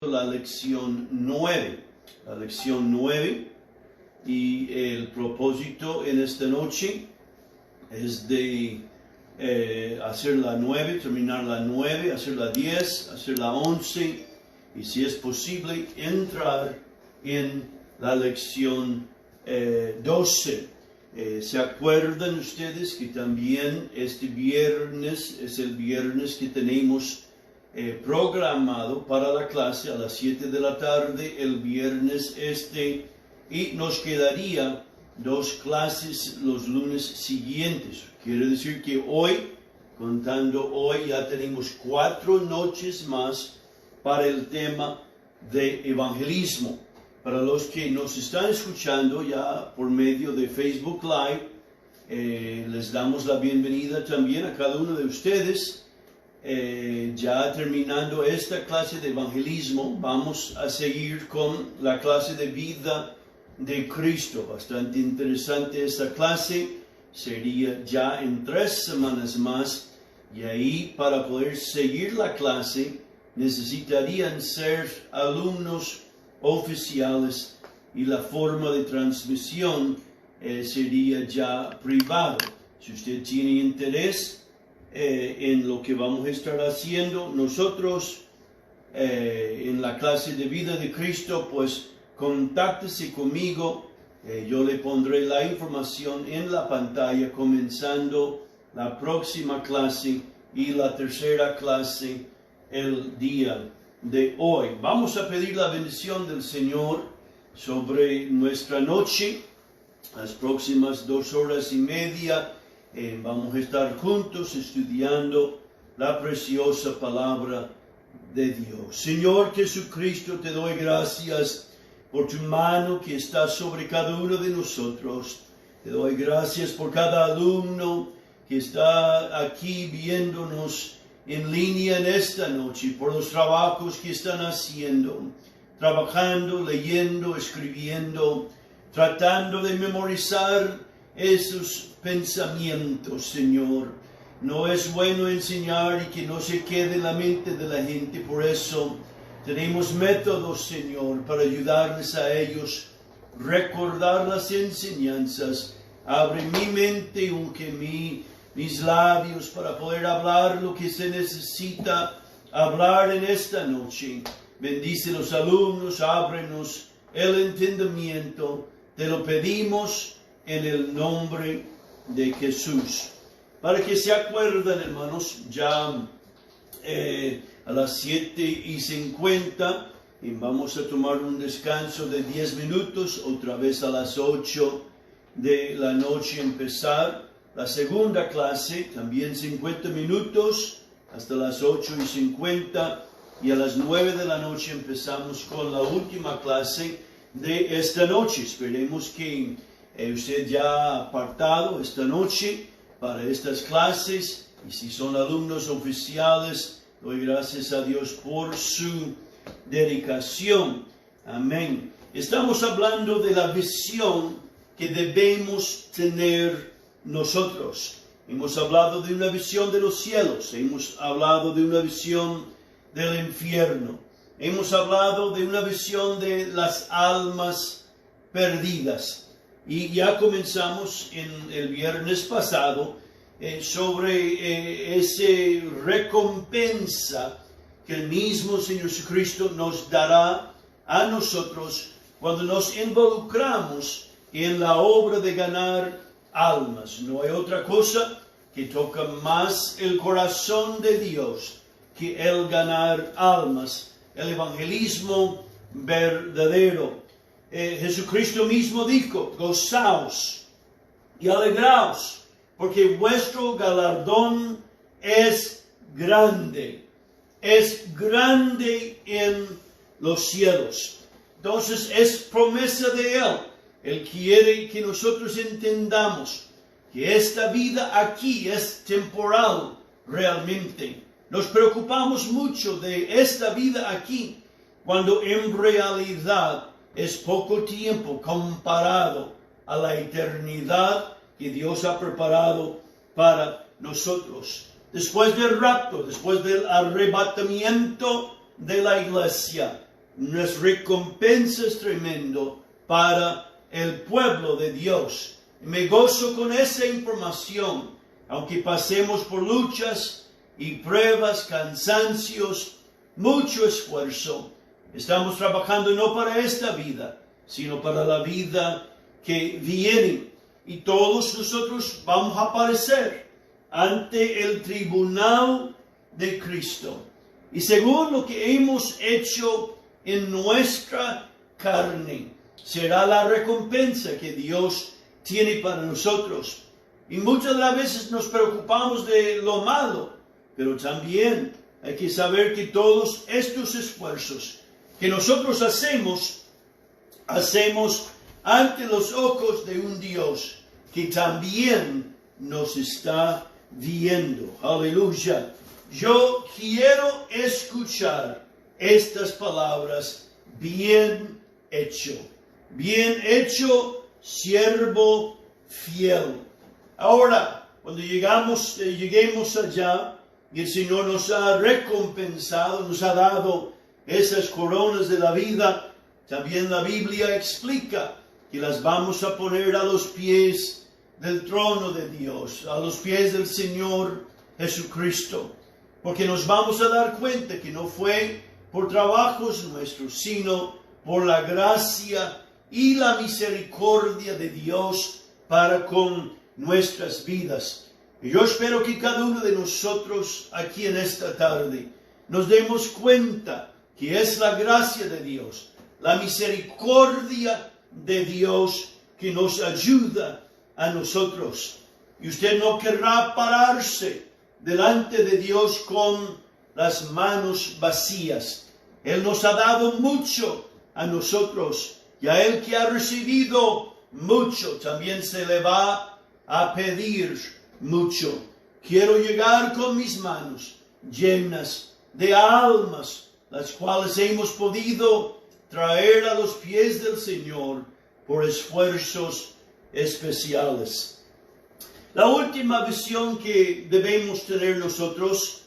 la lección 9. La lección 9 y el propósito en esta noche es de hacer la 9, terminar la 9, hacer la 10, hacer la 11 y si es posible entrar en la lección 12. ¿Se acuerdan ustedes que también este viernes es el viernes que tenemos programado para la clase a las 7 de la tarde, el viernes y nos quedaría 2 clases los lunes siguientes? Quiere decir que hoy, contando hoy, ya tenemos 4 noches más para el tema de evangelismo. Para los que nos están escuchando ya por medio de Facebook Live, les damos la bienvenida también a cada uno de ustedes. Ya terminando esta clase de evangelismo, vamos a seguir con la clase de vida de Cristo. Bastante interesante esta clase, sería ya en 3 semanas más, y ahí para poder seguir la clase necesitarían ser alumnos oficiales y la forma de transmisión sería ya privado. Si usted tiene interés en lo que vamos a estar haciendo nosotros en la clase de vida de Cristo, pues contáctese conmigo. Yo le pondré la información en la pantalla, comenzando la próxima clase y la tercera clase el día de hoy. Vamos a pedir la bendición del Señor sobre nuestra noche. Las próximas 2 horas y media vamos a estar juntos estudiando la preciosa palabra de Dios. Señor Jesucristo, te doy gracias por tu mano que está sobre cada uno de nosotros. Te doy gracias por cada alumno que está aquí viéndonos en línea en esta noche, por los trabajos que están haciendo, trabajando, leyendo, escribiendo, tratando de memorizar esos pensamientos, Señor. No es bueno enseñar y que no se quede en la mente de la gente, por eso tenemos métodos, Señor, para ayudarles a ellos, recordar las enseñanzas. Abre mi mente, unge mis labios para poder hablar lo que se necesita hablar en esta noche. Bendice los alumnos, ábrenos el entendimiento. Te lo pedimos en el nombre de Jesús. Para que se acuerden, hermanos, ya a las 7:50 vamos a tomar un descanso de 10 minutos, otra vez a las 8 de la noche empezar la segunda clase, también 50 minutos hasta las 8:50, y a las 9 de la noche empezamos con la última clase de esta noche. Esperemos que usted ya ha apartado esta noche para estas clases, y si son alumnos oficiales, doy gracias a Dios por su dedicación. Amén. Estamos hablando de la visión que debemos tener nosotros. Hemos hablado de una visión de los cielos, hemos hablado de una visión del infierno, hemos hablado de una visión de las almas perdidas. Y ya comenzamos en el viernes pasado sobre esa recompensa que el mismo Señor Jesucristo nos dará a nosotros cuando nos involucramos en la obra de ganar almas. No hay otra cosa que toca más el corazón de Dios que el ganar almas, el evangelismo verdadero. Jesucristo mismo dijo: gozaos y alegraos, porque vuestro galardón es grande en los cielos. Entonces es promesa de Él. Él quiere que nosotros entendamos que esta vida aquí es temporal realmente. Nos preocupamos mucho de esta vida aquí, cuando en realidad es poco tiempo comparado a la eternidad que Dios ha preparado para nosotros. Después del rapto, después del arrebatamiento de la iglesia, unas recompensas tremendo para el pueblo de Dios. Me gozo con esa información, aunque pasemos por luchas y pruebas, cansancios, mucho esfuerzo. Estamos trabajando no para esta vida, sino para la vida que viene. Y todos nosotros vamos a aparecer ante el tribunal de Cristo. Y según lo que hemos hecho en nuestra carne, será la recompensa que Dios tiene para nosotros. Y muchas de las veces nos preocupamos de lo malo, pero también hay que saber que todos estos esfuerzos que nosotros hacemos ante los ojos de un Dios que también nos está viendo. Aleluya. Yo quiero escuchar estas palabras: bien hecho, siervo fiel. Ahora, cuando lleguemos allá y el Señor nos ha recompensado, nos ha dado esas coronas de la vida, también la Biblia explica que las vamos a poner a los pies del trono de Dios, a los pies del Señor Jesucristo, porque nos vamos a dar cuenta que no fue por trabajos nuestros, sino por la gracia y la misericordia de Dios para con nuestras vidas. Y yo espero que cada uno de nosotros aquí en esta tarde nos demos cuenta que es la gracia de Dios, la misericordia de Dios que nos ayuda a nosotros. Y usted no querrá pararse delante de Dios con las manos vacías. Él nos ha dado mucho a nosotros, y a Él que ha recibido mucho, también se le va a pedir mucho. Quiero llegar con mis manos llenas de almas, las cuales hemos podido traer a los pies del Señor por esfuerzos especiales. La última visión que debemos tener nosotros,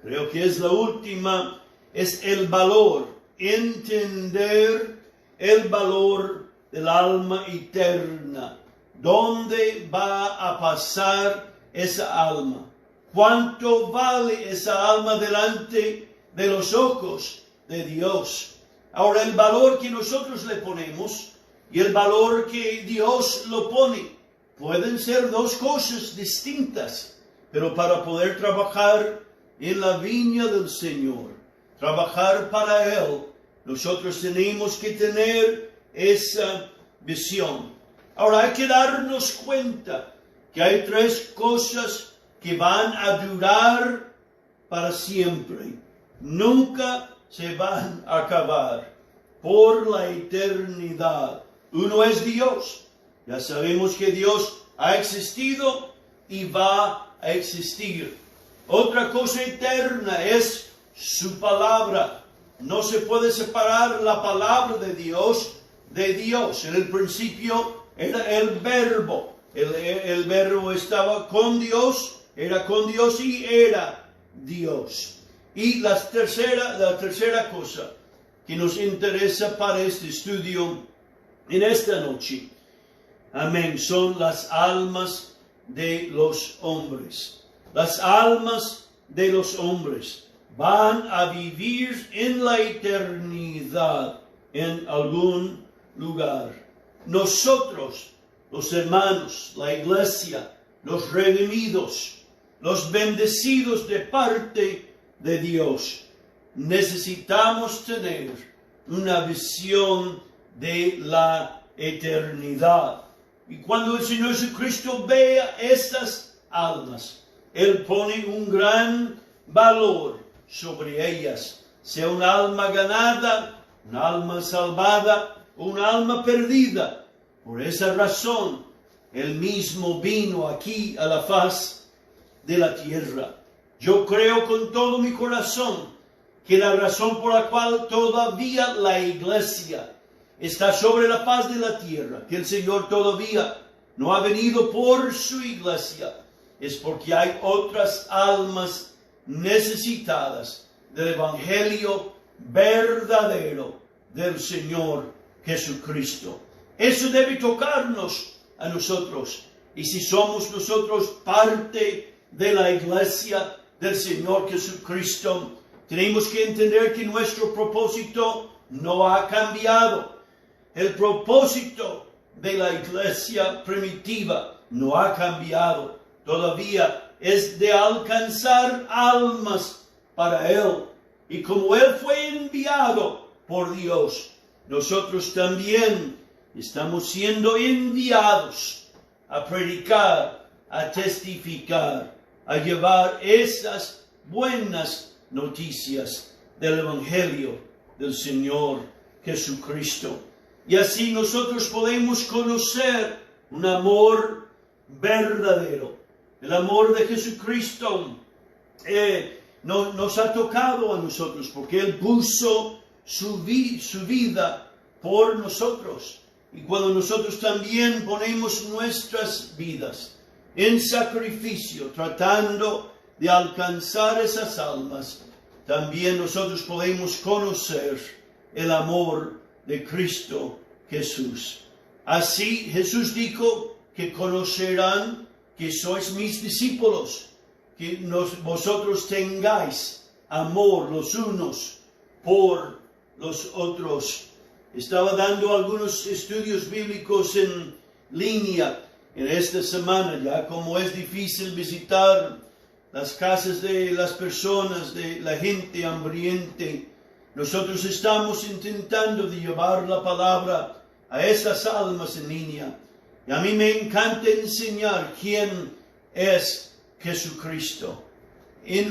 creo que es la última, es el valor, entender el valor del alma eterna. ¿Dónde va a pasar esa alma? ¿Cuánto vale esa alma delante de los ojos de Dios? Ahora, el valor que nosotros le ponemos y el valor que Dios lo pone pueden ser dos cosas distintas, pero para poder trabajar en la viña del Señor, trabajar para Él, nosotros tenemos que tener esa visión. Ahora, hay que darnos cuenta que hay tres cosas que van a durar para siempre. Nunca se van a acabar por la eternidad. Uno es Dios. Ya sabemos que Dios ha existido y va a existir. Otra cosa eterna es su palabra. No se puede separar la palabra de Dios de Dios. En el principio era el verbo. El verbo estaba con Dios, era con Dios y era Dios. Y la tercera cosa que nos interesa para este estudio en esta noche, amén, son las almas de los hombres. Las almas de los hombres van a vivir en la eternidad en algún lugar. Nosotros, los hermanos, la iglesia, los redimidos, los bendecidos de parte de Dios, necesitamos tener una visión de la eternidad. Y cuando el Señor Jesucristo vea estas almas, Él pone un gran valor sobre ellas, sea un alma ganada, un alma salvada o un alma perdida. Por esa razón, Él mismo vino aquí a la faz de la tierra. Yo creo con todo mi corazón que la razón por la cual todavía la iglesia está sobre la faz de la tierra, que el Señor todavía no ha venido por su iglesia, es porque hay otras almas necesitadas del Evangelio verdadero del Señor Jesucristo. Eso debe tocarnos a nosotros. Y si somos nosotros parte de la iglesia del Señor Jesucristo, tenemos que entender que nuestro propósito no ha cambiado. El propósito de la iglesia primitiva no ha cambiado. Todavía es de alcanzar almas para Él. Y como Él fue enviado por Dios, nosotros también estamos siendo enviados a predicar, a testificar, a llevar esas buenas noticias del Evangelio del Señor Jesucristo. Y así nosotros podemos conocer un amor verdadero. El amor de Jesucristo nos ha tocado a nosotros porque Él puso su vida por nosotros. Y cuando nosotros también ponemos nuestras vidas en sacrificio, tratando de alcanzar esas almas, también nosotros podemos conocer el amor de Cristo Jesús. Así Jesús dijo que conocerán que sois mis discípulos, que vosotros tengáis amor los unos por los otros. Estaba dando algunos estudios bíblicos en línea en esta semana, ya como es difícil visitar las casas de las personas, de la gente hambriente. Nosotros estamos intentando de llevar la palabra a esas almas en línea. Y a mí me encanta enseñar quién es Jesucristo.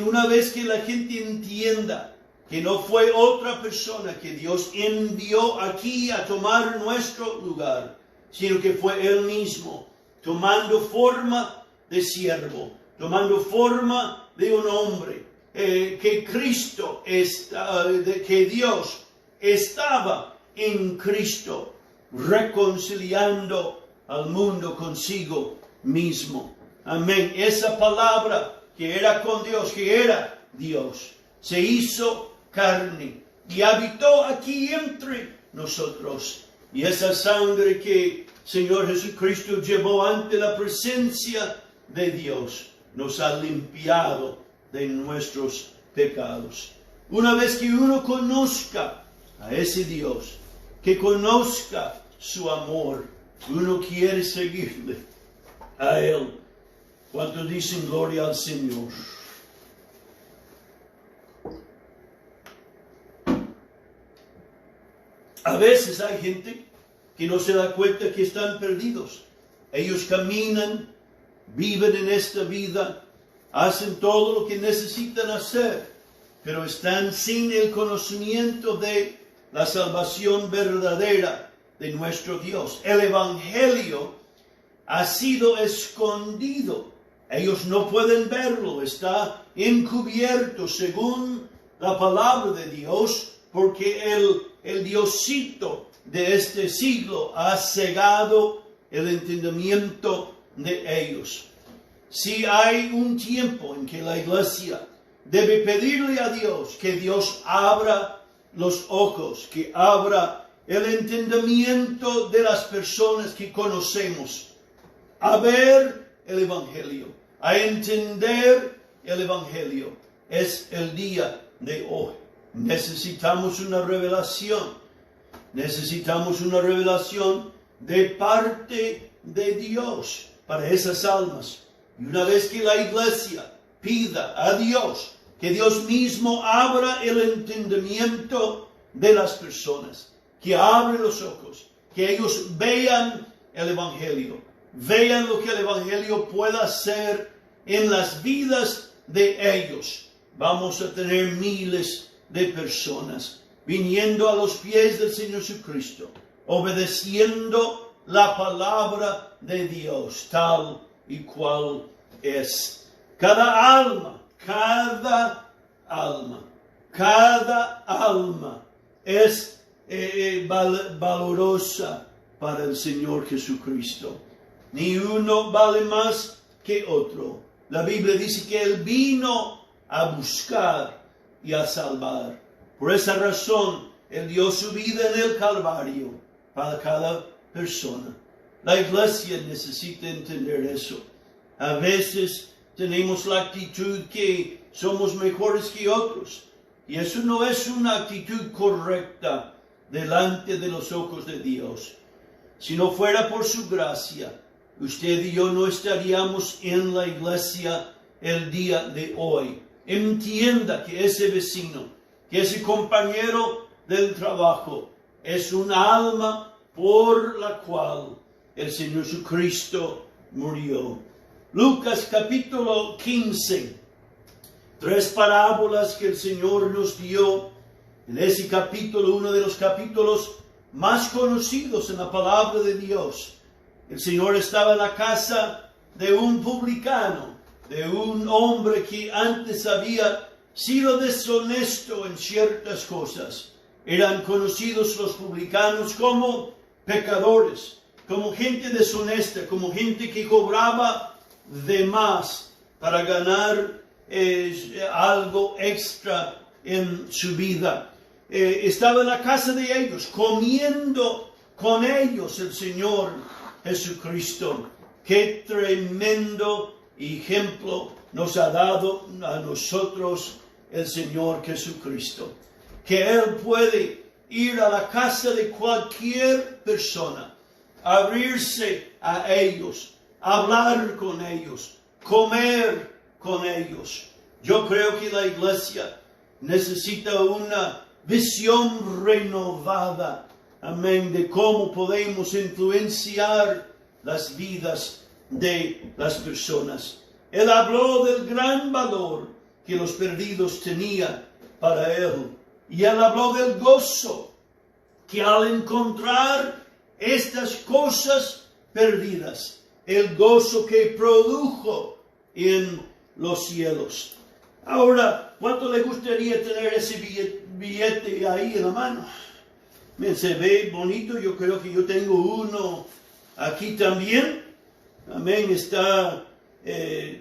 Una vez que la gente entienda que no fue otra persona que Dios envió aquí a tomar nuestro lugar, sino que fue Él mismo, tomando forma de siervo, tomando forma de un hombre, que Dios estaba en Cristo, reconciliando al mundo consigo mismo. Amén. Esa palabra que era con Dios, que era Dios, se hizo carne y habitó aquí entre nosotros. Y esa sangre que Señor Jesucristo llevó ante la presencia de Dios nos ha limpiado de nuestros pecados. Una vez que uno conozca a ese Dios, que conozca su amor, uno quiere seguirle a Él. ¿Cuántos dicen gloria al Señor? A veces hay gente que no se da cuenta que están perdidos. Ellos caminan, viven en esta vida, hacen todo lo que necesitan hacer, pero están sin el conocimiento de la salvación verdadera de nuestro Dios. El Evangelio ha sido escondido. Ellos no pueden verlo, está encubierto según la palabra de Dios, porque el Diosito de este siglo ha cegado el entendimiento de ellos. Si hay un tiempo en que la iglesia debe pedirle a Dios que Dios abra los ojos, que abra el entendimiento de las personas que conocemos, a ver el Evangelio, a entender el Evangelio, es el día de hoy. Necesitamos una revelación. Necesitamos una revelación de parte de Dios para esas almas. Y una vez que la iglesia pida a Dios que Dios mismo abra el entendimiento de las personas, que abra los ojos, que ellos vean el Evangelio, vean lo que el Evangelio pueda hacer en las vidas de ellos, vamos a tener miles de personas viniendo a los pies del Señor Jesucristo, obedeciendo la palabra de Dios, tal y cual es. Cada alma es valorosa para el Señor Jesucristo. Ni uno vale más que otro. La Biblia dice que Él vino a buscar y a salvar. Por esa razón, Él dio su vida en el Calvario para cada persona. La iglesia necesita entender eso. A veces tenemos la actitud que somos mejores que otros. Y eso no es una actitud correcta delante de los ojos de Dios. Si no fuera por su gracia, usted y yo no estaríamos en la iglesia el día de hoy. Entienda que ese vecino, que ese compañero del trabajo, es un alma por la cual el Señor Jesucristo murió. Lucas capítulo 15. 3 parábolas que el Señor nos dio. En ese capítulo, uno de los capítulos más conocidos en la palabra de Dios. El Señor estaba en la casa de un publicano, de un hombre que antes había sido deshonesto en ciertas cosas. Eran conocidos los publicanos como pecadores, como gente deshonesta, como gente que cobraba de más para ganar algo extra en su vida. Estaba en la casa de ellos, comiendo con ellos el Señor Jesucristo. Qué tremendo ejemplo nos ha dado a nosotros el Señor Jesucristo. Que Él puede ir a la casa de cualquier persona, abrirse a ellos, hablar con ellos, comer con ellos. Yo creo que la iglesia necesita una visión renovada, amén, de cómo podemos influenciar las vidas de las personas. Él habló del gran valor que los perdidos tenían para Él. Y Él habló del gozo que al encontrar estas cosas perdidas, el gozo que produjo en los cielos. Ahora, ¿cuánto le gustaría tener ese billete ahí en la mano? Se ve bonito, yo creo que yo tengo uno aquí también. Amén, está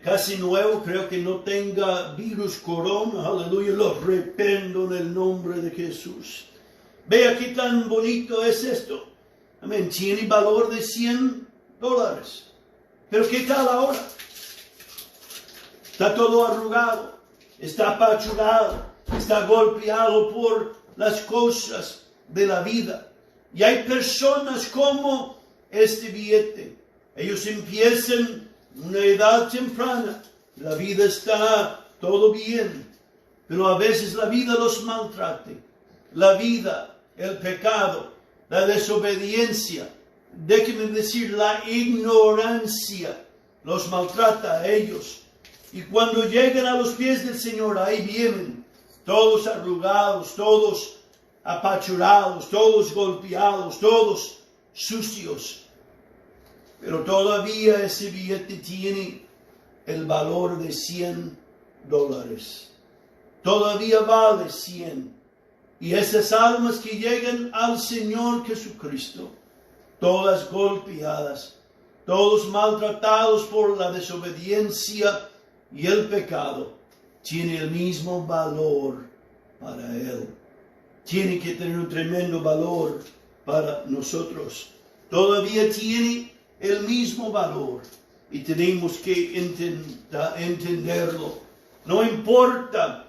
casi nuevo, creo que no tenga virus corona, aleluya, lo reprendo en el nombre de Jesús. Vea qué tan bonito es esto. Amén, tiene valor de $100. Pero ¿qué tal ahora? Está todo arrugado, está apachurrado, está golpeado por las cosas de la vida. Y hay personas como este billete. Ellos empiezan una edad temprana, la vida está todo bien, pero a veces la vida los maltrata. La vida, el pecado, la desobediencia, déjenme decir, la ignorancia los maltrata a ellos. Y cuando llegan a los pies del Señor, ahí vienen todos arrugados, todos apachurrados, todos golpeados, todos sucios. Pero todavía ese billete tiene el valor de $100. Todavía vale 100. Y esas almas que llegan al Señor Jesucristo, todas golpeadas, todos maltratados por la desobediencia y el pecado, tiene el mismo valor para Él. Tiene que tener un tremendo valor para nosotros. Todavía tiene el mismo valor y tenemos que entenderlo. No importa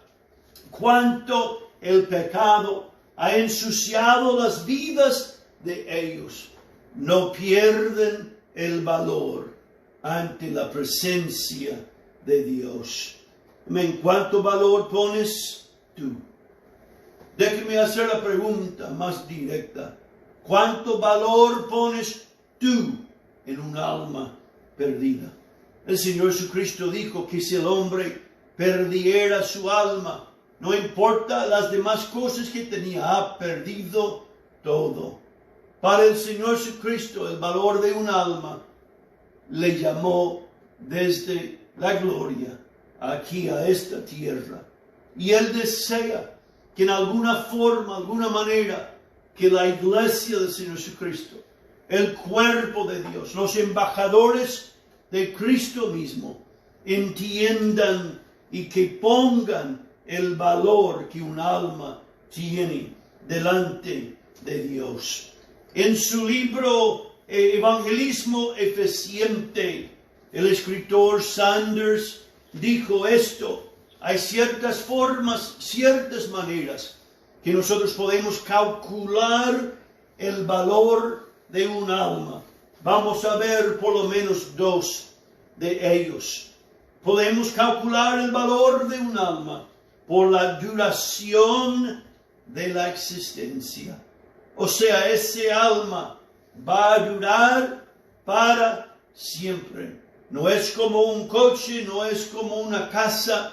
cuánto el pecado ha ensuciado las vidas de ellos, no pierden el valor ante la presencia de Dios. ¿En cuánto valor pones tú? Déjeme hacer la pregunta más directa. ¿Cuánto valor pones tú en un alma perdida? El Señor Jesucristo dijo que si el hombre perdiera su alma, no importa las demás cosas que tenía, ha perdido todo. Para el Señor Jesucristo, el valor de un alma le llamó desde la gloria aquí a esta tierra. Y Él desea que en alguna forma, alguna manera, que la iglesia del Señor Jesucristo, el cuerpo de Dios, los embajadores de Cristo mismo, entiendan y que pongan el valor que un alma tiene delante de Dios. En su libro Evangelismo Eficiente, el escritor Sanders dijo esto: hay ciertas formas, ciertas maneras que nosotros podemos calcular el valor de un alma. Vamos a ver por lo menos dos de ellos. Podemos calcular el valor de un alma por la duración de la existencia. O sea, ese alma va a durar para siempre. No es como un coche, no es como una casa,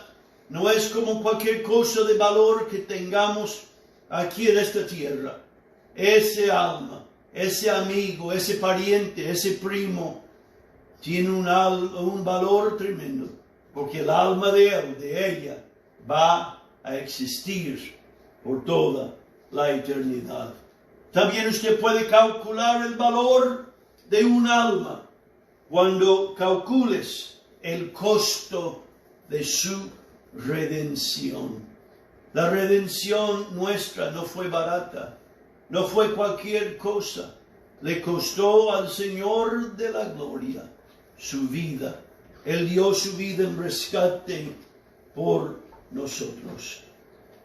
no es como cualquier cosa de valor que tengamos aquí en esta tierra. Ese alma, ese amigo, ese pariente, ese primo, tiene un valor tremendo, porque el alma de él, de ella, va a existir por toda la eternidad. También usted puede calcular el valor de un alma cuando calcules el costo de su redención. La redención nuestra no fue barata, no fue cualquier cosa. Le costó al Señor de la gloria su vida. Él dio su vida en rescate por nosotros.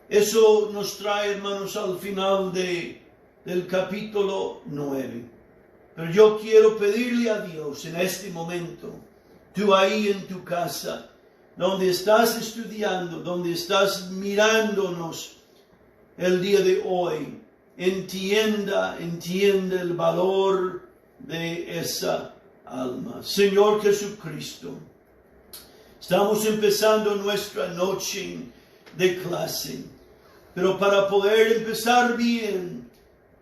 Eso nos trae, hermanos, al final del capítulo 9. Pero yo quiero pedirle a Dios en este momento, tú ahí en tu casa, donde estás estudiando, donde estás mirándonos el día de hoy, entienda el valor de esa alma. Señor Jesucristo, estamos empezando nuestra noche de clase, pero para poder empezar bien,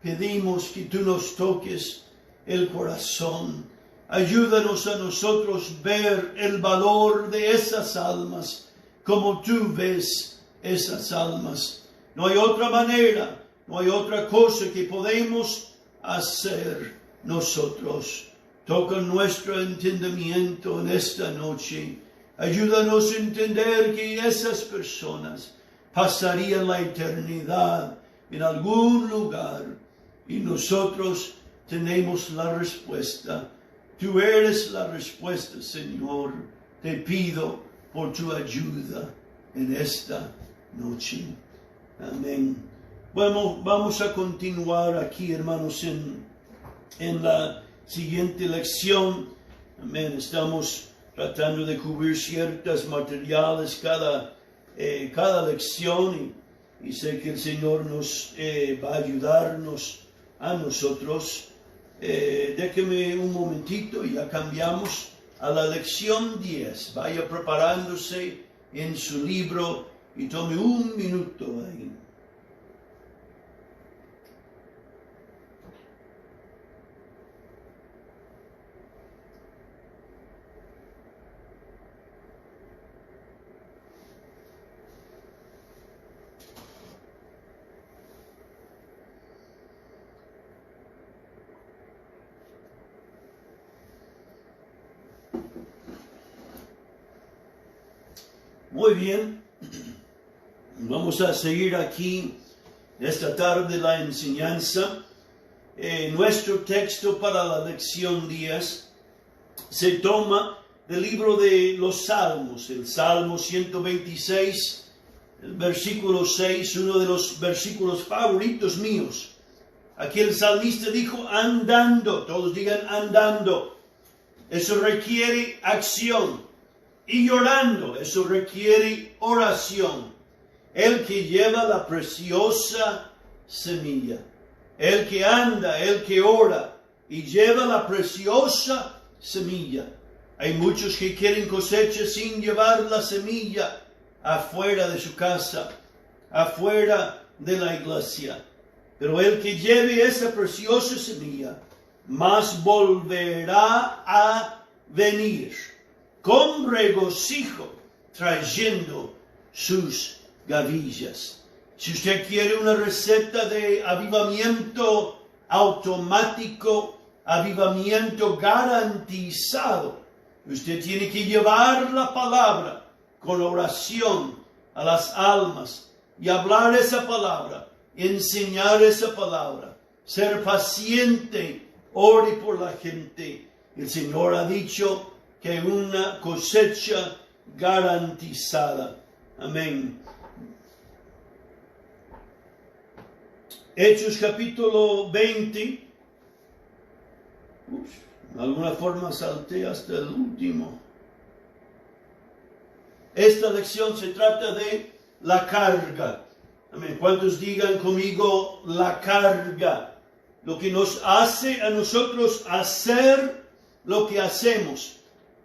pedimos que tú nos toques el corazón. Ayúdanos a nosotros ver el valor de esas almas como tú ves esas almas. No hay otra manera, no hay otra cosa que podemos hacer nosotros. Toca nuestro entendimiento en esta noche. Ayúdanos a entender que esas personas pasarían la eternidad en algún lugar y nosotros tenemos la respuesta. Tú eres la respuesta, Señor. Te pido por tu ayuda en esta noche. Amén. Bueno, vamos a continuar aquí, hermanos, en la siguiente lección. Amén. Estamos tratando de cubrir ciertos materiales cada lección y sé que el Señor nos va a ayudarnos a nosotros. Déjeme un momentito y ya cambiamos a la lección 10. Vaya preparándose en su libro y tome un minuto ahí. Muy bien, vamos a seguir aquí esta tarde la enseñanza. Nuestro texto para la lección 10 se toma del libro de los Salmos, el Salmo 126, el versículo 6, uno de los versículos favoritos míos. Aquí el salmista dijo andando, todos digan andando. Eso requiere acción. Y llorando, eso requiere oración. El que lleva la preciosa semilla. El que anda, el que ora y lleva la preciosa semilla. Hay muchos que quieren cosecha sin llevar la semilla afuera de su casa, afuera de la iglesia. Pero el que lleve esa preciosa semilla, más volverá a venir con regocijo, trayendo sus gavillas. Si usted quiere una receta de avivamiento automático, avivamiento garantizado, usted tiene que llevar la palabra con oración a las almas y hablar esa palabra enseñar esa palabra, ser paciente, ore por la gente. El Señor ha dicho que hay una cosecha garantizada. Amén. Hechos capítulo 20. De alguna forma salté hasta el último. Esta lección se trata de la carga. Amén. ¿Cuántos digan conmigo la carga? Lo que nos hace a nosotros hacer lo que hacemos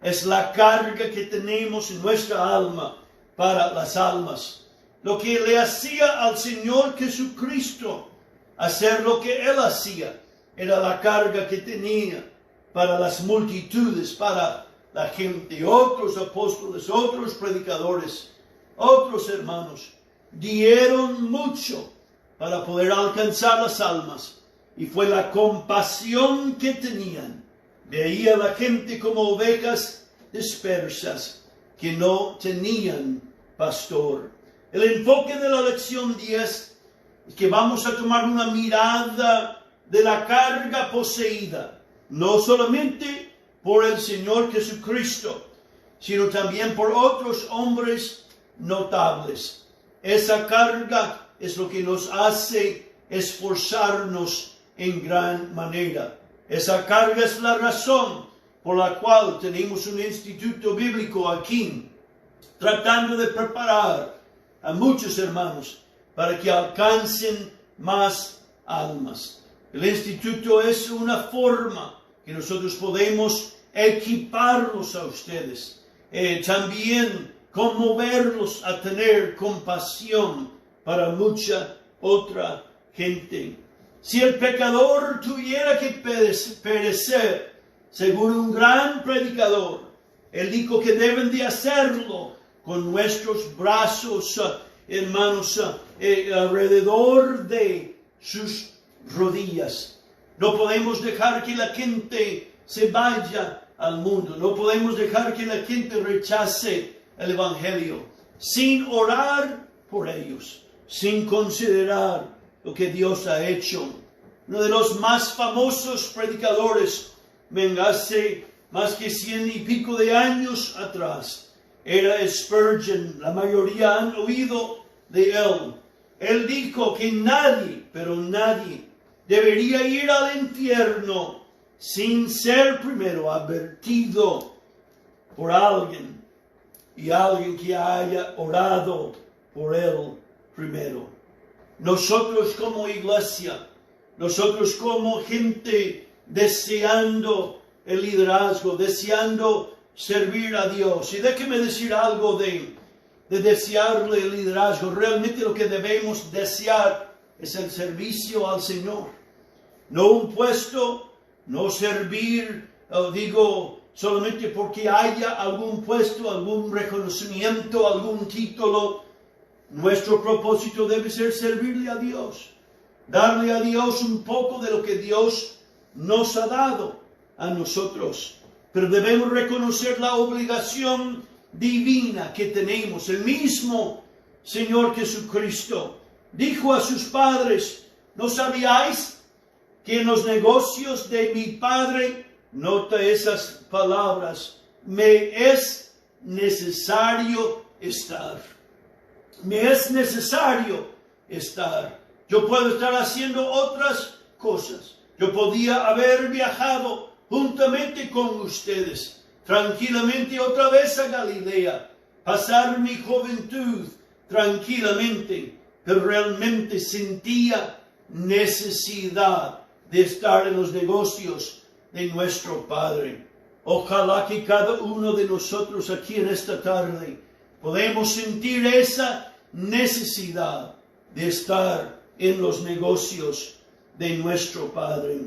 es la carga que tenemos en nuestra alma para las almas. Lo que le hacía al Señor Jesucristo hacer lo que Él hacía era la carga que tenía para las multitudes, para la gente. Otros apóstoles, otros predicadores, otros hermanos dieron mucho para poder alcanzar las almas. Y fue la compasión que tenían. Veía a la gente como ovejas dispersas que no tenían pastor. El enfoque de la lección 10 es que vamos a tomar una mirada de la carga poseída, no solamente por el Señor Jesucristo, sino también por otros hombres notables. Esa carga es lo que nos hace esforzarnos en gran manera. Esa carga es la razón por la cual tenemos un instituto bíblico aquí, tratando de preparar a muchos hermanos para que alcancen más almas. El instituto es una forma que nosotros podemos equiparlos a ustedes, también conmoverlos a tener compasión para mucha otra gente. Si el pecador tuviera que perecer, según un gran predicador, él dijo que deben de hacerlo con nuestros brazos, hermanos, alrededor de sus rodillas. No podemos dejar que la gente se vaya al mundo. No podemos dejar que la gente rechace el Evangelio sin orar por ellos, sin considerar lo que Dios ha hecho. Uno de los más famosos predicadores, hace más que 100 y pico de años atrás, era Spurgeon. La mayoría han oído de él. Él dijo que nadie, pero nadie, debería ir al infierno sin ser primero advertido por alguien, y alguien que haya orado por él primero. Nosotros como iglesia, nosotros como gente deseando el liderazgo, deseando servir a Dios. Y déjeme decir algo de desearle el liderazgo. Realmente lo que debemos desear es el servicio al Señor. No un puesto, no servir, solamente porque haya algún puesto, algún reconocimiento, algún título. Nuestro propósito debe ser servirle a Dios, darle a Dios un poco de lo que Dios nos ha dado a nosotros. Pero debemos reconocer la obligación divina que tenemos. El mismo Señor Jesucristo dijo a sus padres: ¿no sabíais que en los negocios de mi Padre, nota esas palabras, me es necesario estar? Me es necesario estar. Yo puedo estar haciendo otras cosas. Yo podía haber viajado juntamente con ustedes tranquilamente otra vez a Galilea, pasar mi juventud tranquilamente, pero realmente sentía necesidad de estar en los negocios de nuestro Padre. Ojalá que cada uno de nosotros aquí en esta tarde podemos sentir esa necesidad de estar en los negocios de nuestro Padre.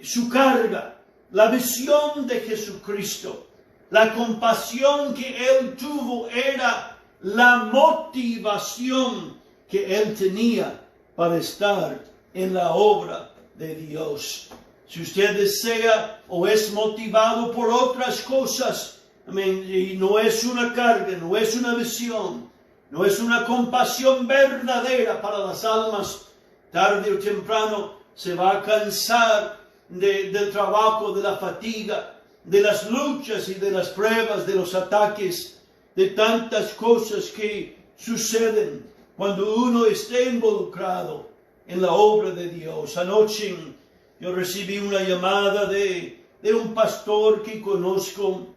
Su carga, la visión de Jesucristo, la compasión que Él tuvo era la motivación que Él tenía para estar en la obra de Dios. Si usted desea o es motivado por otras cosas, y no es una carga, no es una visión, no es una compasión verdadera para las almas, tarde o temprano se va a cansar del trabajo, de la fatiga, de las luchas y de las pruebas, de los ataques, de tantas cosas que suceden cuando uno esté involucrado en la obra de Dios. Anoche yo recibí una llamada de un pastor que conozco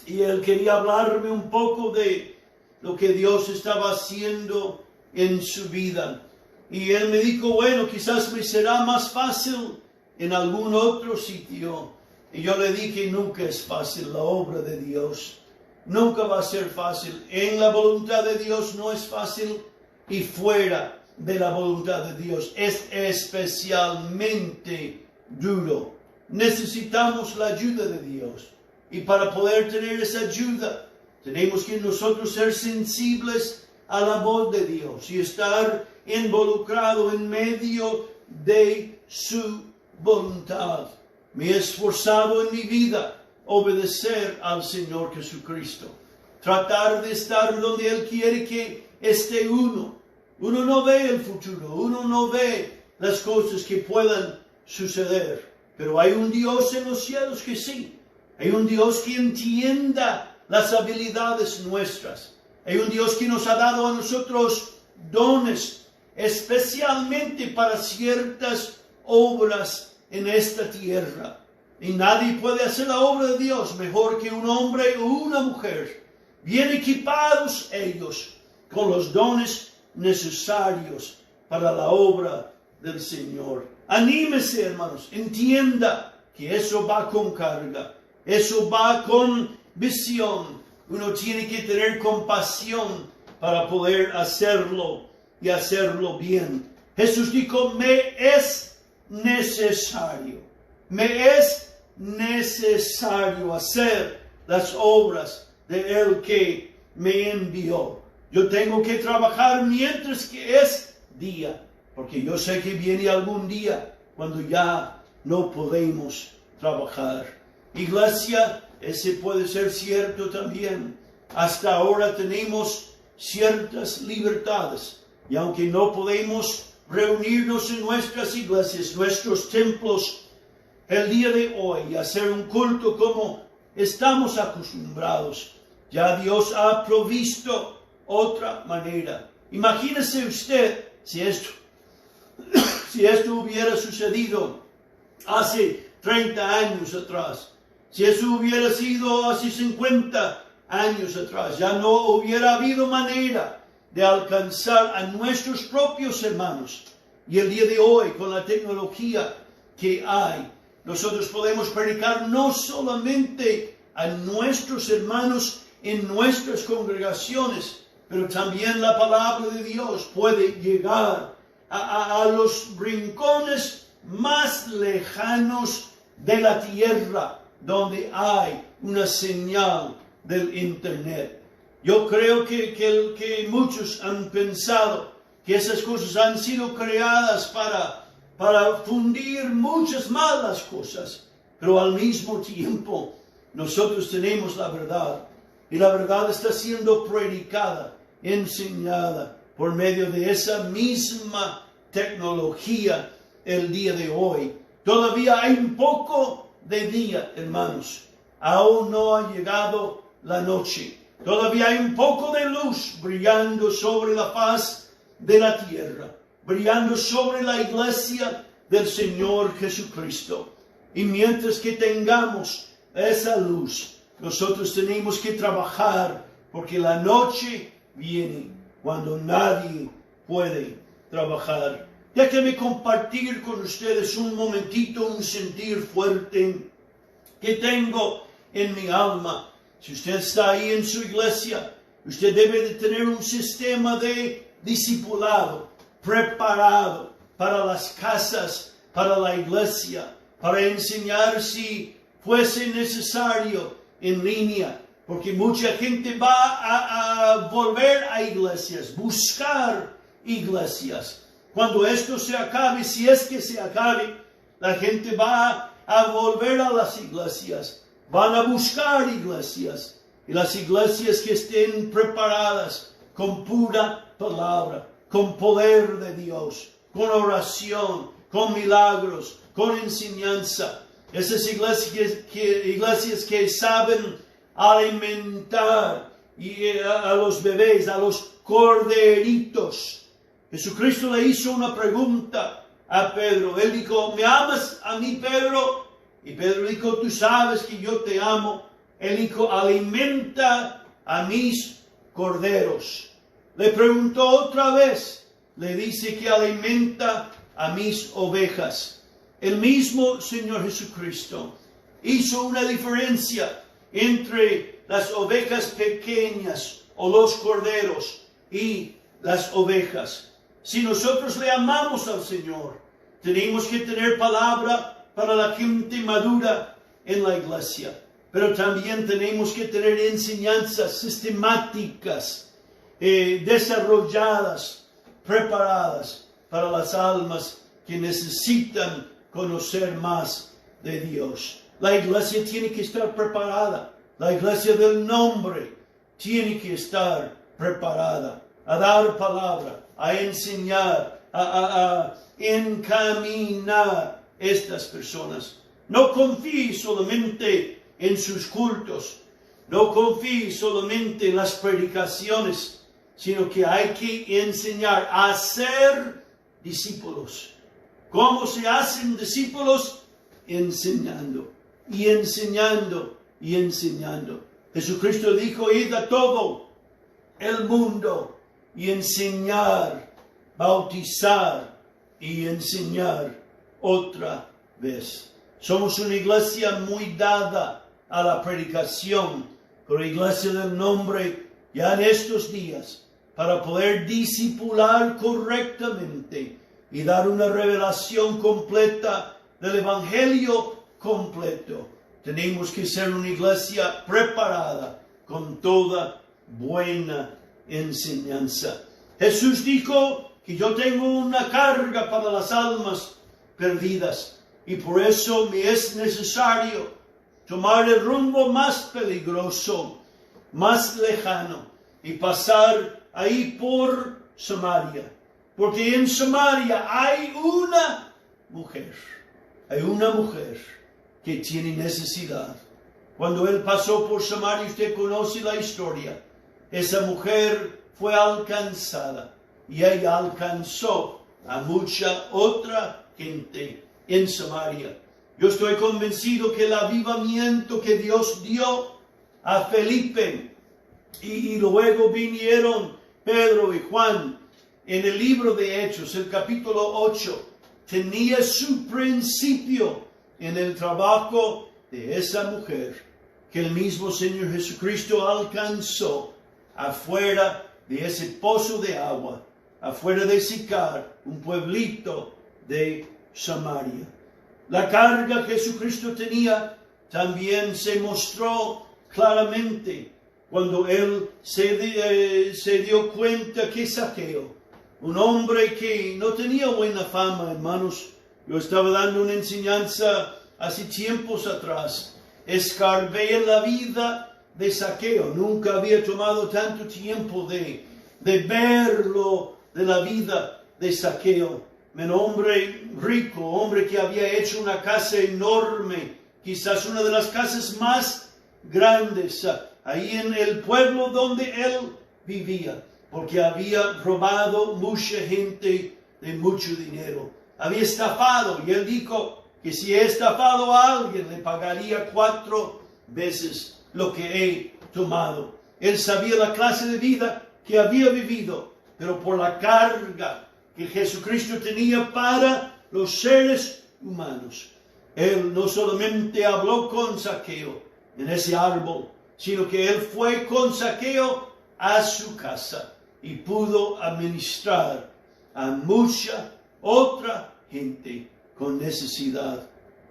y él quería hablarme un poco de lo que Dios estaba haciendo en su vida. Y él me dijo, bueno, quizás me será más fácil en algún otro sitio. Y yo le dije, nunca es fácil la obra de Dios. Nunca va a ser fácil. En la voluntad de Dios no es fácil y fuera de la voluntad de Dios es especialmente duro. Necesitamos la ayuda de Dios. Y para poder tener esa ayuda, tenemos que nosotros ser sensibles a la voz de Dios y estar involucrado en medio de su voluntad. Me he esforzado en mi vida obedecer al Señor Jesucristo. Tratar de estar donde Él quiere que esté uno. Uno no ve el futuro, uno no ve las cosas que puedan suceder. Pero hay un Dios en los cielos que sí. Hay un Dios que entienda las habilidades nuestras. Hay un Dios que nos ha dado a nosotros dones, especialmente para ciertas obras en esta tierra. Y nadie puede hacer la obra de Dios mejor que un hombre o una mujer, bien equipados ellos con los dones necesarios para la obra del Señor. Anímese, hermanos, entienda que eso va con carga, eso va con visión. Uno tiene que tener compasión para poder hacerlo y hacerlo bien. Jesús dijo, me es necesario hacer las obras de Él que me envió. Yo tengo que trabajar mientras que es día, porque yo sé que viene algún día cuando ya no podemos trabajar. Iglesia, ese puede ser cierto también. Hasta ahora tenemos ciertas libertades, y aunque no podemos reunirnos en nuestras iglesias, nuestros templos, el día de hoy, y hacer un culto como estamos acostumbrados, ya Dios ha provisto otra manera. Imagínese usted si esto hubiera sucedido hace 30 años atrás. Si eso hubiera sido hace 50 años atrás, ya no hubiera habido manera de alcanzar a nuestros propios hermanos. Y el día de hoy, con la tecnología que hay, nosotros podemos predicar no solamente a nuestros hermanos en nuestras congregaciones, pero también la palabra de Dios puede llegar a los rincones más lejanos de la tierra, donde hay una señal del Internet. Yo creo que muchos han pensado que esas cosas han sido creadas para fundir muchas malas cosas, pero al mismo tiempo nosotros tenemos la verdad, y la verdad está siendo predicada, enseñada por medio de esa misma tecnología el día de hoy. Todavía hay un poco de día, hermanos. Aún no ha llegado la noche. Todavía hay un poco de luz brillando sobre la faz de la tierra, brillando sobre la iglesia del Señor Jesucristo. Y mientras que tengamos esa luz, nosotros tenemos que trabajar, porque la noche viene cuando nadie puede trabajar. Déjenme compartir con ustedes un momentito, un sentir fuerte que tengo en mi alma. Si usted está ahí en su iglesia, usted debe de tener un sistema de discipulado preparado para las casas, para la iglesia, para enseñar si fuese necesario en línea, porque mucha gente va a volver a iglesias, buscar iglesias. Cuando esto se acabe, si es que se acabe, la gente va a volver a las iglesias, van a buscar iglesias, y las iglesias que estén preparadas con pura palabra, con poder de Dios, con oración, con milagros, con enseñanza. Esas iglesias que saben alimentar a los bebés, a los corderitos. Jesucristo le hizo una pregunta a Pedro. Él dijo, ¿me amas a mí, Pedro? Y Pedro dijo, tú sabes que yo te amo. Él dijo, alimenta a mis corderos. Le preguntó otra vez. Le dice que alimenta a mis ovejas. El mismo Señor Jesucristo hizo una diferencia entre las ovejas pequeñas o los corderos y las ovejas. Si nosotros le amamos al Señor, tenemos que tener palabra para la gente madura en la iglesia. Pero también tenemos que tener enseñanzas sistemáticas, desarrolladas, preparadas para las almas que necesitan conocer más de Dios. La iglesia tiene que estar preparada. La iglesia del nombre tiene que estar preparada a dar palabra, a enseñar, a encaminar estas personas. No confíe solamente en sus cultos, no confíe solamente en las predicaciones, sino que hay que enseñar a ser discípulos. ¿Cómo se hacen discípulos? Enseñando y enseñando y enseñando. Jesucristo dijo, id a todo el mundo y enseñar, bautizar y enseñar otra vez. Somos una iglesia muy dada a la predicación, pero iglesia del nombre ya en estos días, para poder discipular correctamente y dar una revelación completa del Evangelio completo, tenemos que ser una iglesia preparada con toda buena enseñanza. Jesús dijo que yo tengo una carga para las almas perdidas y por eso me es necesario tomar el rumbo más peligroso, más lejano y pasar ahí por Samaria. Porque en Samaria hay una mujer que tiene necesidad. Cuando él pasó por Samaria, usted conoce la historia. Esa mujer fue alcanzada y ella alcanzó a mucha otra gente en Samaria. Yo estoy convencido que el avivamiento que Dios dio a Felipe y luego vinieron Pedro y Juan en el libro de Hechos, el capítulo 8, tenía su principio en el trabajo de esa mujer que el mismo Señor Jesucristo alcanzó afuera de ese pozo de agua, afuera de Sicar, un pueblito de Samaria. La carga que Jesucristo tenía también se mostró claramente cuando él se dio cuenta que Zaqueo, un hombre que no tenía buena fama, hermanos. Yo estaba dando una enseñanza hace tiempos atrás. Escarbé en la vida de Zaqueo. Nunca había tomado tanto tiempo de verlo, de la vida de Zaqueo. Un hombre rico, hombre que había hecho una casa enorme, quizás una de las casas más grandes, ahí en el pueblo donde él vivía, porque había robado mucha gente de mucho dinero. Había estafado, y él dijo que si he estafado a alguien, le pagaría 4 veces lo que he tomado. Él sabía la clase de vida que había vivido, pero por la carga que Jesucristo tenía para los seres humanos, él no solamente habló con Zaqueo en ese árbol, sino que él fue con Zaqueo a su casa y pudo administrar a mucha otra gente con necesidad.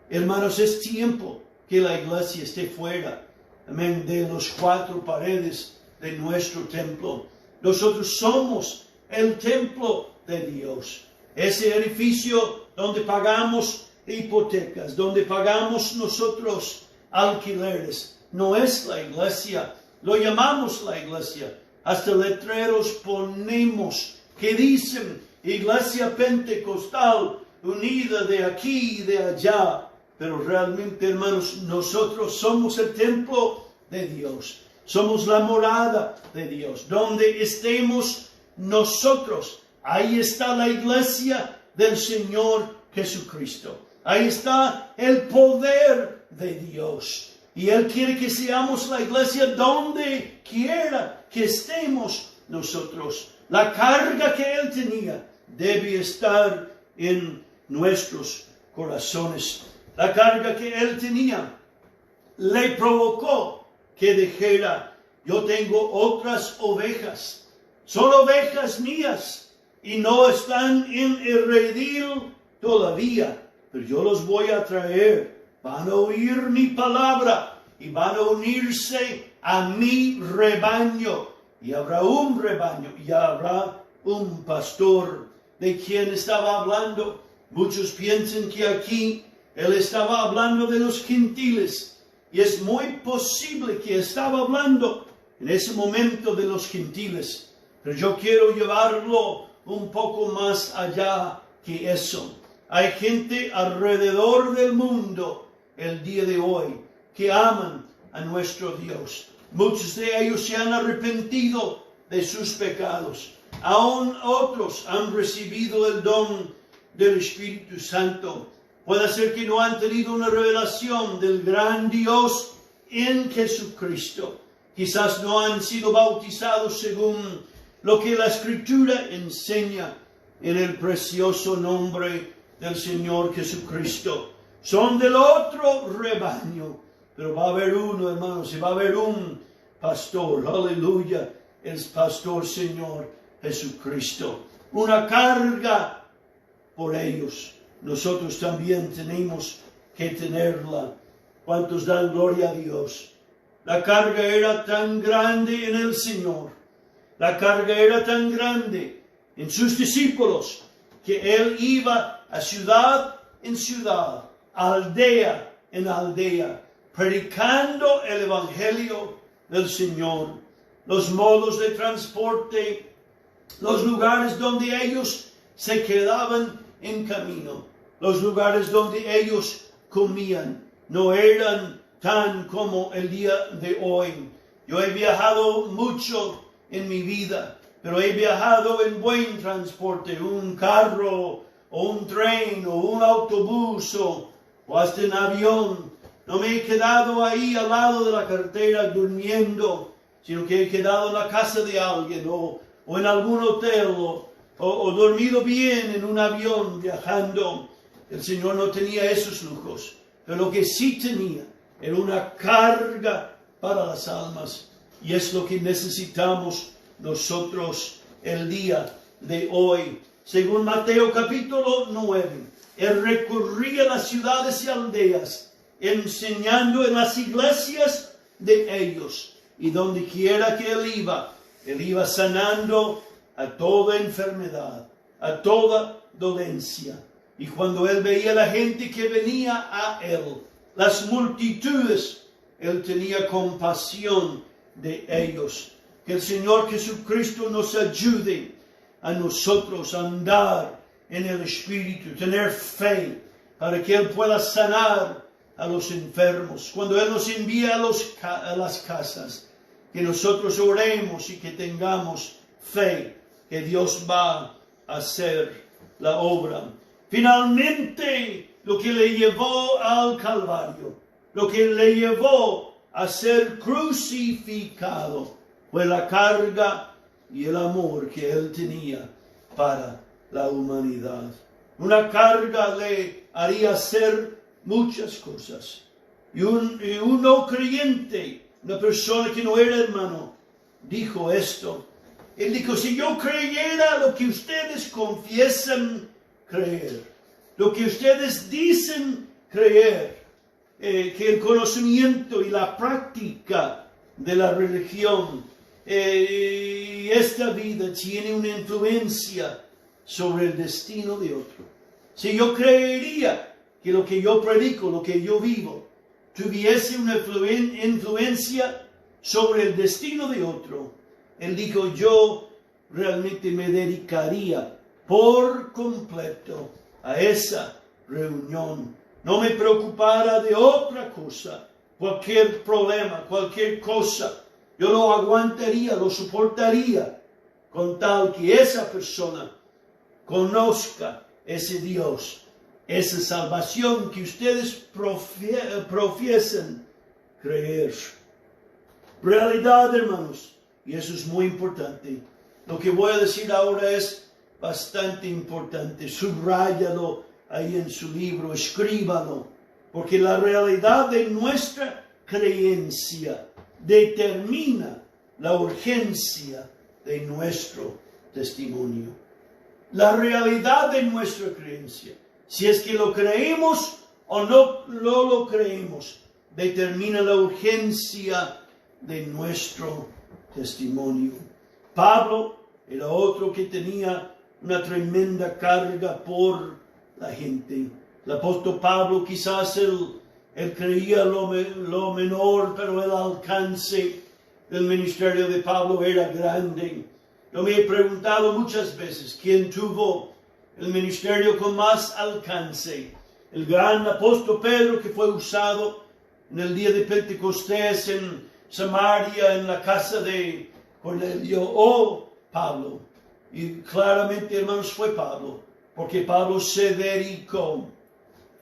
Hermanos, es tiempo que la iglesia esté fuera, amén, de los 4 paredes de nuestro templo. Nosotros somos el templo de Dios. Ese edificio donde pagamos hipotecas, donde pagamos nosotros alquileres, no es la iglesia. Lo llamamos la iglesia, Hasta letreros ponemos que dicen Iglesia Pentecostal unida de aquí y de allá. Pero realmente, hermanos, nosotros somos el templo de Dios. Somos la morada de Dios. Donde estemos nosotros, ahí está la iglesia del Señor Jesucristo. Ahí está el poder de Dios. Y Él quiere que seamos la iglesia donde quiera que estemos nosotros. La carga que Él tenía debe estar en nuestros corazones. La carga que Él tenía le provocó que dijera: yo tengo otras ovejas. Son ovejas mías y no están en el redil todavía. Pero yo los voy a traer. Van a oír mi palabra y van a unirse a mi rebaño. Y habrá un rebaño y habrá un pastor. ¿De quién estaba hablando? Muchos piensan que aquí Él estaba hablando de los gentiles. Y es muy posible que estaba hablando en ese momento de los gentiles. Pero yo quiero llevarlo un poco más allá que eso. Hay gente alrededor del mundo el día de hoy que aman a nuestro Dios. Muchos de ellos se han arrepentido de sus pecados. Aún otros han recibido el don del Espíritu Santo. Puede ser que no han tenido una revelación del gran Dios en Jesucristo. Quizás no han sido bautizados según lo que la Escritura enseña en el precioso nombre del Señor Jesucristo. Son del otro rebaño, pero va a haber uno, hermanos, y va a haber un pastor, aleluya, el pastor Señor Jesucristo. Una carga por ellos. Nosotros también tenemos que tenerla. ¿Cuántos dan gloria a Dios? La carga era tan grande en el Señor. La carga era tan grande en sus discípulos que Él iba a ciudad en ciudad, aldea en aldea, predicando el Evangelio del Señor. Los modos de transporte, los lugares donde ellos se quedaban en camino, los lugares donde ellos comían, no eran tan como el día de hoy. Yo he viajado mucho en mi vida, pero he viajado en buen transporte, un carro o un tren o un autobús o hasta en avión. No me he quedado ahí al lado de la carretera durmiendo, sino que he quedado en la casa de alguien o en algún hotel o dormido bien en un avión viajando. El Señor no tenía esos lujos, pero lo que sí tenía era una carga para las almas. Y es lo que necesitamos nosotros el día de hoy. Según Mateo capítulo 9, Él recorría las ciudades y aldeas, enseñando en las iglesias de ellos. Y donde quiera que Él iba sanando a toda enfermedad, a toda dolencia. Y cuando Él veía a la gente que venía a Él, las multitudes, Él tenía compasión de ellos. Que el Señor Jesucristo nos ayude a nosotros a andar en el Espíritu, tener fe, para que Él pueda sanar a los enfermos. Cuando Él nos envía a las casas, que nosotros oremos y que tengamos fe, que Dios va a hacer la obra. Finalmente, lo que le llevó al Calvario, lo que le llevó a ser crucificado, fue la carga y el amor que Él tenía para la humanidad. Una carga le haría hacer muchas cosas. Y un no creyente, una persona que no era hermano, dijo esto. Él dijo: si yo creyera lo que ustedes confiesan creer, lo que ustedes dicen creer, que el conocimiento y la práctica de la religión y esta vida tiene una influencia sobre el destino de otro. Si yo creería que lo que yo predico, lo que yo vivo, tuviese una influencia sobre el destino de otro, Él dijo, yo realmente me dedicaría por completo a esa reunión. No me preocupara de otra cosa, cualquier problema, cualquier cosa. Yo lo aguantaría, lo soportaría, con tal que esa persona conozca ese Dios, esa salvación que ustedes profiesan creer. Realidad, hermanos, y eso es muy importante. Lo que voy a decir ahora es bastante importante. Subráyalo ahí en su libro, escríbalo, porque la realidad de nuestra creencia determina la urgencia de nuestro testimonio. La realidad de nuestra creencia, si es que lo creemos o no lo creemos, determina la urgencia de nuestro testimonio. Pablo era otro que tenía una tremenda carga por la gente. El apóstol Pablo quizás él creía lo menor, pero el alcance del ministerio de Pablo era grande. Yo me he preguntado muchas veces quién tuvo el ministerio con más alcance. El gran apóstol Pedro, que fue usado en el día de Pentecostés en Samaria, en la casa de Cornelio, o Pablo. Y claramente, hermanos, fue Pablo, porque Pablo se dedicó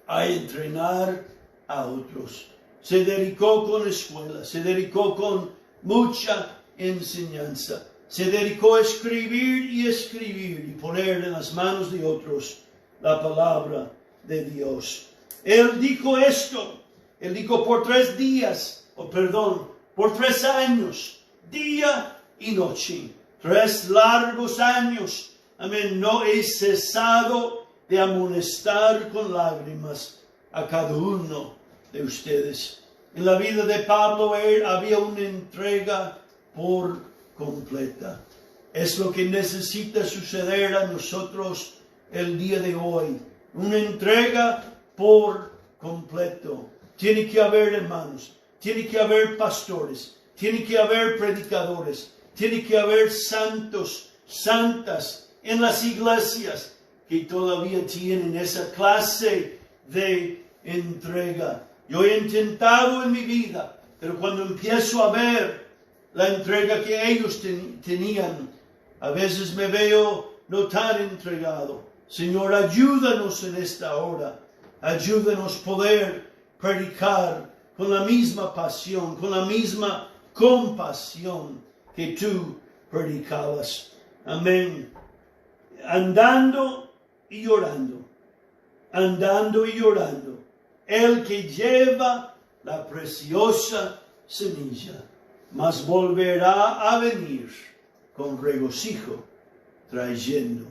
a entrenar a otros. Se dedicó con escuelas, se dedicó con mucha enseñanza. Se dedicó a escribir y poner en las manos de otros la palabra de Dios. Él dijo esto, él dijo por 3 días, por 3 años, día y noche, 3 largos años, amén, no he cesado de amonestar con lágrimas a cada uno de ustedes. En la vida de Pablo había una entrega por completa. Es lo que necesita suceder a nosotros el día de hoy. Una entrega por completo. Tiene que haber hermanos, tiene que haber pastores, tiene que haber predicadores, tiene que haber santos, santas en las iglesias que todavía tienen esa clase de entrega. Yo he intentado en mi vida, pero cuando empiezo a ver la entrega que ellos tenían, a veces me veo no tan entregado. Señor, ayúdanos en esta hora. Ayúdanos poder predicar con la misma pasión, con la misma compasión que tú predicabas. Amén. Andando y llorando. Andando y llorando. El que lleva la preciosa semilla, mas volverá a venir con regocijo, trayendo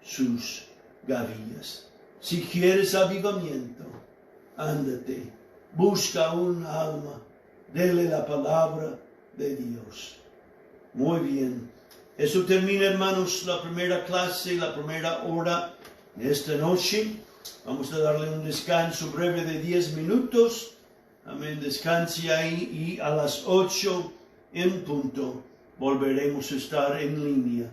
sus gavillas. Si quieres avivamiento, ándate, busca un alma, dele la palabra de Dios. Muy bien. Eso termina, hermanos, la primera clase, la primera hora de esta noche. Vamos a darle un descanso breve de 10 minutos. Amén. Descanse ahí y a las 8 en punto volveremos a estar en línea.